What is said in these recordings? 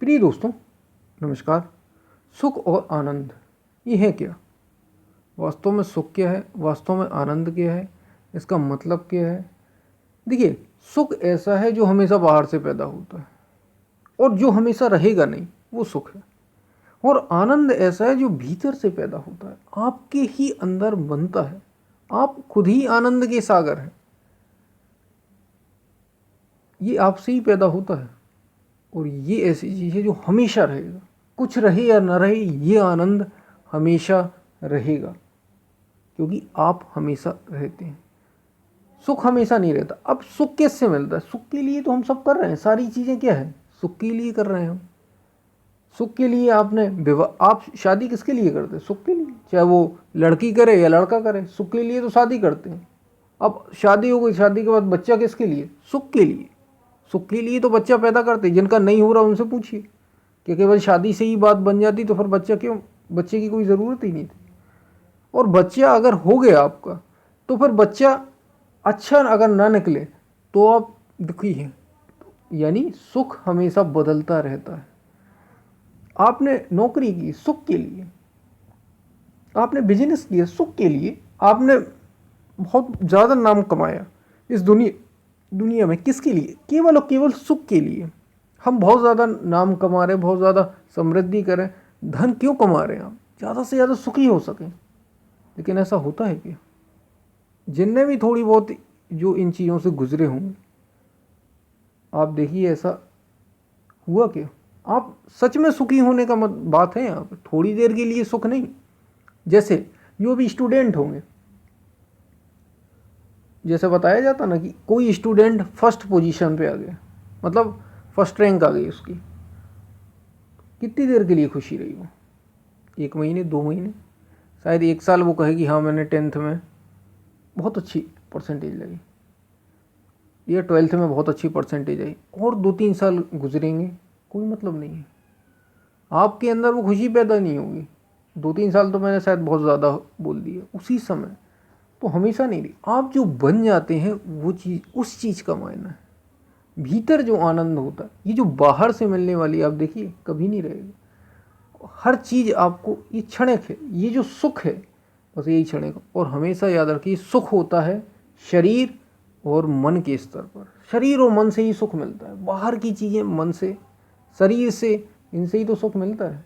प्रिय दोस्तों, नमस्कार। सुख और आनंद ये है क्या? वास्तव में सुख क्या है? वास्तव में आनंद क्या है? इसका मतलब क्या है? देखिए, सुख ऐसा है जो हमेशा बाहर से पैदा होता है और जो हमेशा रहेगा नहीं, वो सुख है। और आनंद ऐसा है जो भीतर से पैदा होता है, आपके ही अंदर बनता है। आप खुद ही आनंद के सागर हैं। ये आपसे ही पैदा होता है और ये ऐसी चीज़ है जो हमेशा रहेगा। कुछ रहे या न रहे, ये आनंद हमेशा रहेगा, क्योंकि आप हमेशा रहते हैं। सुख हमेशा नहीं रहता। अब सुख किससे मिलता है? सुख के लिए तो हम सब कर रहे हैं। सारी चीज़ें क्या है? सुख के लिए कर रहे हैं हम। सुख के लिए आपने विवाह, आप शादी किसके लिए करते हैं? सुख के लिए। चाहे वो लड़की करे या लड़का करे, सुख के लिए तो शादी करते हैं। अब शादी हो गई, शादी के बाद बच्चा किसके लिए? सुख के लिए। सुख के लिए तो बच्चा पैदा करते हैं। जिनका नहीं हो रहा उनसे पूछिए कि केवल शादी से ही बात बन जाती तो फिर बच्चा क्यों? बच्चे की कोई ज़रूरत ही नहीं थी। और बच्चा अगर हो गया आपका, तो फिर बच्चा अच्छा अगर ना निकले तो आप दुखी हैं। यानी सुख हमेशा बदलता रहता है। आपने नौकरी की सुख के लिए, आपने बिजनेस किया सुख के लिए, आपने बहुत ज़्यादा नाम कमाया इस दुनिया में किसके लिए? केवल और केवल सुख के लिए। हम बहुत ज़्यादा नाम कमा रहे हैं, बहुत ज़्यादा समृद्धि करें, धन क्यों कमा रहे हैं? आप ज़्यादा से ज़्यादा सुखी हो सकें। लेकिन ऐसा होता है क्या? जिनने भी थोड़ी बहुत जो इन चीज़ों से गुजरे होंगे, आप देखिए ऐसा हुआ क्या? आप सच में सुखी होने का बात है यहाँ पर, थोड़ी देर के लिए सुख नहीं। जैसे जो भी स्टूडेंट होंगे, जैसे बताया जाता ना कि कोई स्टूडेंट फर्स्ट पोजीशन पे आ गया, मतलब फर्स्ट रैंक आ गई उसकी, कितनी देर के लिए खुशी रही वो? 1 महीने, 2 महीने, शायद 1 साल वो कहेगी हाँ मैंने 10th में बहुत अच्छी परसेंटेज लगी या 12th में बहुत अच्छी परसेंटेज आई। और 2-3 साल गुजरेंगे, कोई मतलब नहीं है। आपके अंदर वो खुशी पैदा नहीं होगी। 2-3 साल तो मैंने शायद बहुत ज़्यादा बोल दिया, उसी समय तो हमेशा नहीं रही। आप जो बन जाते हैं वो चीज़, उस चीज़ का मायना है। भीतर जो आनंद होता है, ये जो बाहर से मिलने वाली, आप देखिए कभी नहीं रहेगा। हर चीज़ आपको, ये क्षणिक है। ये जो सुख है बस यही क्षणिक। और हमेशा याद रखिए, सुख होता है शरीर और मन के स्तर पर। शरीर और मन से ही सुख मिलता है। बाहर की चीज़ें मन से, शरीर से, इनसे ही तो सुख मिलता है।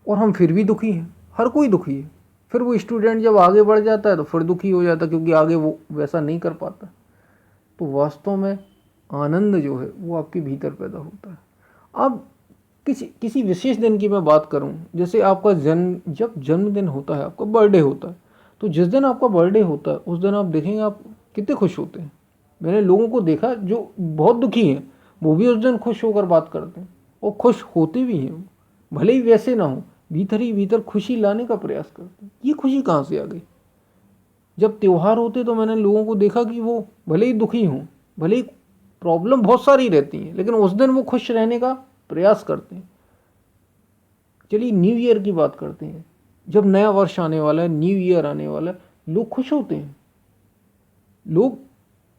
और हम फिर भी दुखी हैं। हर कोई दुखी है। फिर वो स्टूडेंट जब आगे बढ़ जाता है तो फिर दुखी हो जाता है, क्योंकि आगे वो वैसा नहीं कर पाता। तो वास्तव में आनंद जो है वो आपके भीतर पैदा होता है। अब किसी विशेष दिन की मैं बात करूं, जैसे आपका जब जन्मदिन होता है, आपका बर्थडे होता है, तो जिस दिन आपका बर्थडे होता है उस दिन आप देखेंगे आप कितने खुश होते हैं। मैंने लोगों को देखा जो बहुत दुखी हैं, वो भी उस दिन खुश होकर बात करते हैं और खुश होते भी हैं। भले ही वैसे ना हो, भीतर ही भीतर खुशी लाने का प्रयास करते हैं। ये खुशी कहाँ से आ गई? जब त्यौहार होते तो मैंने लोगों को देखा कि वो भले ही दुखी हों, भले ही प्रॉब्लम बहुत सारी रहती हैं, लेकिन उस दिन वो खुश रहने का प्रयास करते हैं। चलिए न्यू ईयर की बात करते हैं। जब नया वर्ष आने वाला है, न्यू ईयर आने वाला है, लोग खुश होते हैं। लोग,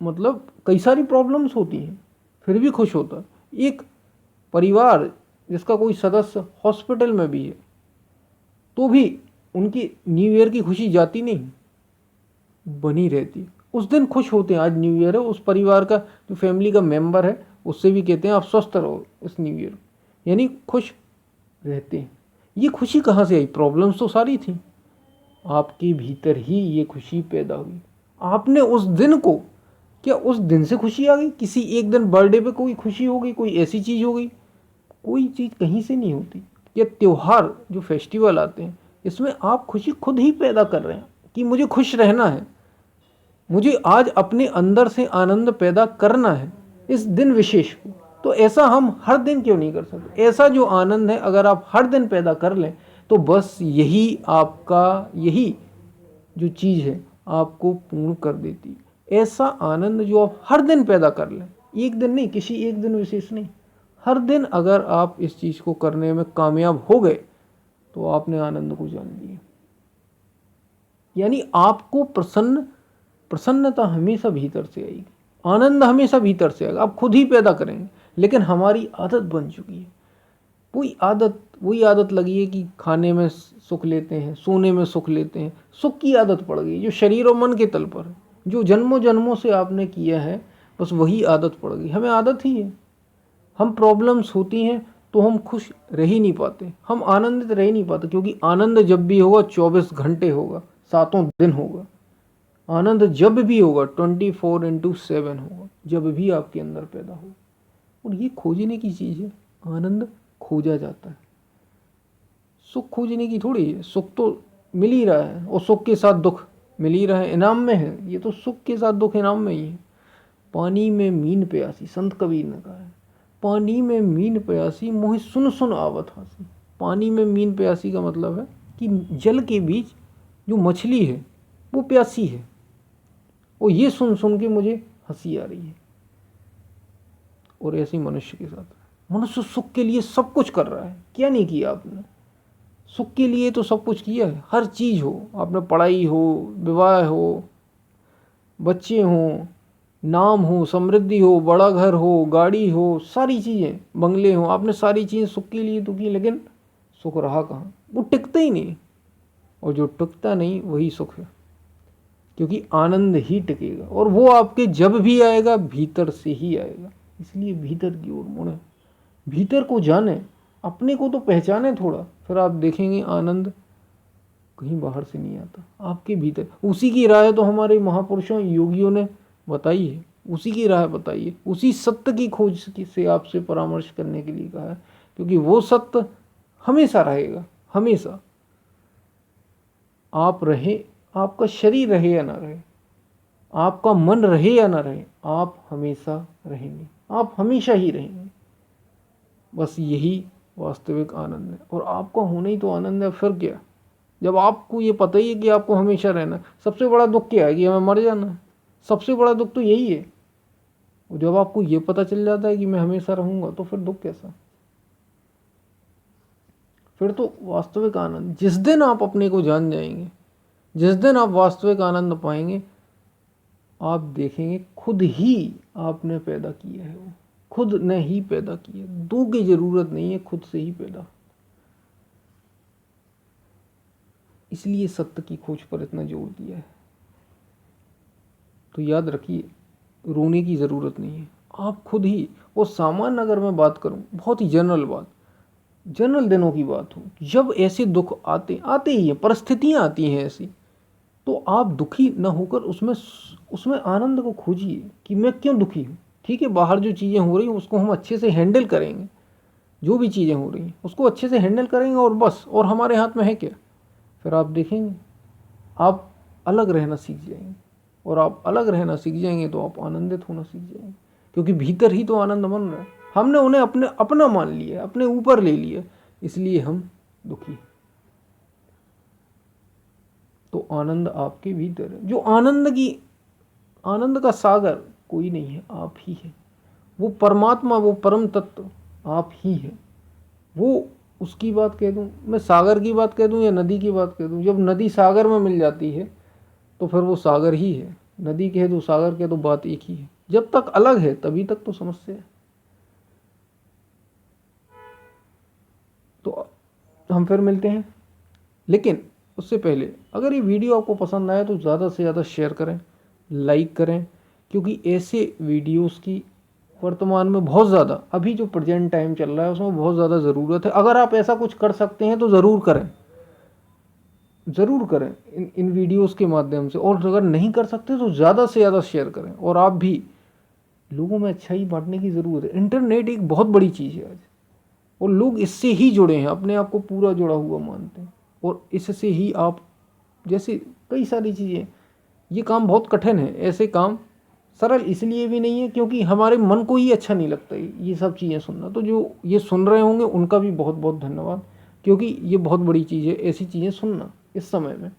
मतलब कई सारी प्रॉब्लम्स होती हैं फिर भी खुश होता है। एक परिवार जिसका कोई सदस्य हॉस्पिटल में भी है तो भी उनकी न्यू ईयर की खुशी जाती नहीं, बनी रहती। उस दिन खुश होते हैं, आज न्यू ईयर है। उस परिवार का जो फैमिली का मेंबर है उससे भी कहते हैं आप स्वस्थ रहो इस न्यू ईयर, यानी खुश रहते हैं। ये खुशी कहाँ से आई? प्रॉब्लम्स तो सारी थी, आपके भीतर ही ये खुशी पैदा हुई। आपने उस दिन को, क्या उस दिन से खुशी आ गई? किसी एक दिन बर्थडे पे कोई खुशी हो गई, कोई ऐसी चीज़ हो गई? कोई चीज़ कहीं से नहीं होती। ये त्यौहार जो फेस्टिवल आते हैं, इसमें आप खुशी खुद ही पैदा कर रहे हैं कि मुझे खुश रहना है, मुझे आज अपने अंदर से आनंद पैदा करना है इस दिन विशेष को। तो ऐसा हम हर दिन क्यों नहीं कर सकते? ऐसा जो आनंद है अगर आप हर दिन पैदा कर लें तो बस यही आपका, यही जो चीज़ है आपको पूर्ण कर देती है। ऐसा आनंद जो आप हर दिन पैदा कर लें, एक दिन नहीं, किसी एक दिन विशेष नहीं, हर दिन अगर आप इस चीज़ को करने में कामयाब हो गए तो आपने आनंद को जान लिया। यानी आपको प्रसन्नता हमेशा भीतर से आएगी, आनंद हमेशा भीतर से आएगा। आप खुद ही पैदा करेंगे, लेकिन हमारी आदत बन चुकी है। वही आदत लगी है कि खाने में सुख लेते हैं, सोने में सुख लेते हैं, सुख की आदत पड़ गई जो शरीर और मन के तल पर है, जो जन्मों जन्मों से आपने किया है, बस वही आदत पड़ गई। हमें आदत ही है। हम प्रॉब्लम्स होती हैं तो हम खुश रह ही नहीं पाते, हम आनंदित रह ही नहीं पाते, क्योंकि आनंद जब भी होगा 24 घंटे होगा, 7 दिन होगा। आनंद जब भी होगा 24/7 होगा, जब भी आपके अंदर पैदा हो। और ये खोजने की चीज़ है, आनंद खोजा जाता है। सुख खोजने की थोड़ी है, सुख तो मिल ही रहा है, और सुख के साथ दुख मिल ही रहा है, इनाम में है। ये तो सुख के साथ दुख इनाम में ही है। पानी में मीन प्यासी, संत कबीर ने कहा है, पानी में मीन प्यासी मोहि सुन सुन आवत हंसी। पानी में मीन प्यासी का मतलब है कि जल के बीच जो मछली है वो प्यासी है, और ये सुन सुन के मुझे हंसी आ रही है। और ऐसे ही मनुष्य के साथ, मनुष्य सुख के लिए सब कुछ कर रहा है। क्या नहीं किया आपने? सुख के लिए तो सब कुछ किया है। हर चीज़ हो, आपने पढ़ाई हो, विवाह हो, बच्चे हों, नाम हो, समृद्धि हो, बड़ा घर हो, गाड़ी हो, सारी चीज़ें, बंगले हो, आपने सारी चीज़ें सुख के लिए तो की, लेकिन सुख रहा कहाँ? वो टिकता ही नहीं। और जो टिकता नहीं वही सुख है, क्योंकि आनंद ही टिकेगा, और वो आपके जब भी आएगा भीतर से ही आएगा। इसलिए भीतर की ओर मुड़े, भीतर को जाने, अपने को तो पहचाने थोड़ा, फिर आप देखेंगे आनंद कहीं बाहर से नहीं आता, आपके भीतर। उसी की राह तो हमारे महापुरुषों योगियों ने बताई है, उसी की राह बताई है, उसी सत्य की खोज से आपसे परामर्श करने के लिए कहा है, क्योंकि वो सत्य हमेशा रहेगा, हमेशा। आप रहे, आपका शरीर रहे या ना रहे, आपका मन रहे या ना रहे, आप हमेशा रहेंगे, आप हमेशा ही रहेंगे। बस यही वास्तविक आनंद है, और आपका होना ही तो आनंद है। फिर क्या? जब आपको ये पता ही है कि आपको हमेशा रहना है, सबसे बड़ा दुख क्या है? कि हमें मर जाना है। सबसे बड़ा दुख तो यही है। और जब आपको ये पता चल जाता है कि मैं हमेशा रहूंगा, तो फिर दुख कैसा? फिर तो वास्तविक आनंद, जिस दिन आप अपने को जान जाएंगे, जिस दिन आप वास्तविक आनंद पाएंगे, आप देखेंगे खुद ही आपने पैदा किया है, वो खुद ने ही पैदा किया, दो की जरूरत नहीं है, खुद से ही पैदा। इसलिए सत्य की खोज पर इतना जोर दिया है। तो याद रखिए, रोने की ज़रूरत नहीं है, आप खुद ही। और सामान्य अगर मैं बात करूं, बहुत ही जनरल बात, जनरल दिनों की बात हो, जब ऐसे दुख आते ही हैं, परिस्थितियां आती हैं ऐसी, तो आप दुखी न होकर उसमें आनंद को खोजिए कि मैं क्यों दुखी हूँ। ठीक है, बाहर जो चीज़ें हो रही हैं उसको हम अच्छे से हैंडल करेंगे, जो भी चीज़ें हो रही हैं उसको अच्छे से हैंडल करेंगे, और बस, और हमारे हाथ में है क्या? फिर आप देखेंगे आप अलग रहना सीख जाएंगे, और आप अलग रहना सीख जाएंगे तो आप आनंदित होना सीख जाएंगे, क्योंकि भीतर ही तो आनंद बन रहा है। हमने उन्हें अपना मान लिया, अपने ऊपर ले लिया, इसलिए हम दुखी। तो आनंद आपके भीतर है। जो आनंद का सागर कोई नहीं है, आप ही है। वो परमात्मा, वो परम तत्व आप ही है। वो, उसकी बात कह दूं, मैं सागर की बात कह दूं या नदी की बात कह दूं, जब नदी सागर में मिल जाती है तो फिर वो सागर ही है। नदी कह दो, सागर कह दो, बात एक ही है। जब तक अलग है तभी तक तो समस्या है। तो हम फिर मिलते हैं, लेकिन उससे पहले अगर ये वीडियो आपको पसंद आया तो ज़्यादा से ज़्यादा शेयर करें, लाइक करें, क्योंकि ऐसे वीडियोस की वर्तमान में बहुत ज़्यादा, अभी जो प्रेजेंट टाइम चल रहा है उसमें बहुत ज़्यादा ज़रूरत है। अगर आप ऐसा कुछ कर सकते हैं तो ज़रूर करें, ज़रूर करें इन वीडियोस के माध्यम से। और अगर नहीं कर सकते तो ज़्यादा से ज़्यादा शेयर करें। और आप भी, लोगों में अच्छाई बांटने की ज़रूरत है। इंटरनेट एक बहुत बड़ी चीज़ है आज, और लोग इससे ही जुड़े हैं, अपने आप को पूरा जुड़ा हुआ मानते हैं, और इससे ही आप, जैसे कई सारी चीज़ें, ये काम बहुत कठिन है। ऐसे काम सरल इसलिए भी नहीं है क्योंकि हमारे मन को ही अच्छा नहीं लगता ये सब चीज़ें सुनना। तो जो ये सुन रहे होंगे उनका भी बहुत बहुत धन्यवाद, क्योंकि ये बहुत बड़ी चीज़ है ऐसी चीज़ें सुनना। इस समय में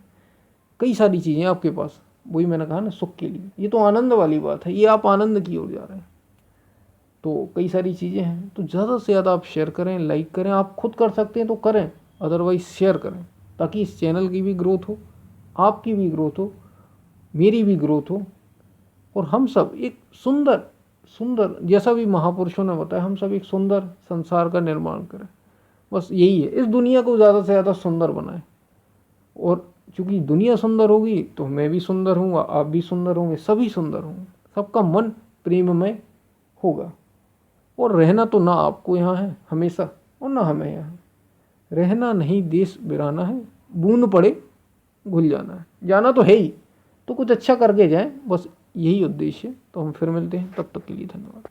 कई सारी चीज़ें आपके पास, वही मैंने कहा ना, सुख के लिए, ये तो आनंद वाली बात है, ये आप आनंद की ओर जा रहे हैं। तो कई सारी चीज़ें हैं, तो ज़्यादा से ज़्यादा आप शेयर करें, लाइक करें। आप खुद कर सकते हैं तो करें, अदरवाइज़ शेयर करें, ताकि इस चैनल की भी ग्रोथ हो, आपकी भी ग्रोथ हो, मेरी भी ग्रोथ हो, और हम सब एक सुंदर, जैसा भी महापुरुषों ने बताया, हम सब एक सुंदर संसार का निर्माण करें। बस यही है, इस दुनिया को ज़्यादा से ज़्यादा सुंदर बनाएं। और चूँकि दुनिया सुंदर होगी तो मैं भी सुंदर हूँ, आप भी सुंदर होंगे, सभी सुंदर होंगे, सबका मन प्रेममय होगा। और रहना तो ना आपको यहाँ है हमेशा और ना हमें यहाँ, रहना नहीं देश बिराना है, बूंद पड़े घुल जाना है। जाना तो है ही, तो कुछ अच्छा करके जाएं, बस यही उद्देश्य है। तो हम फिर मिलते हैं, तब तक के लिए धन्यवाद।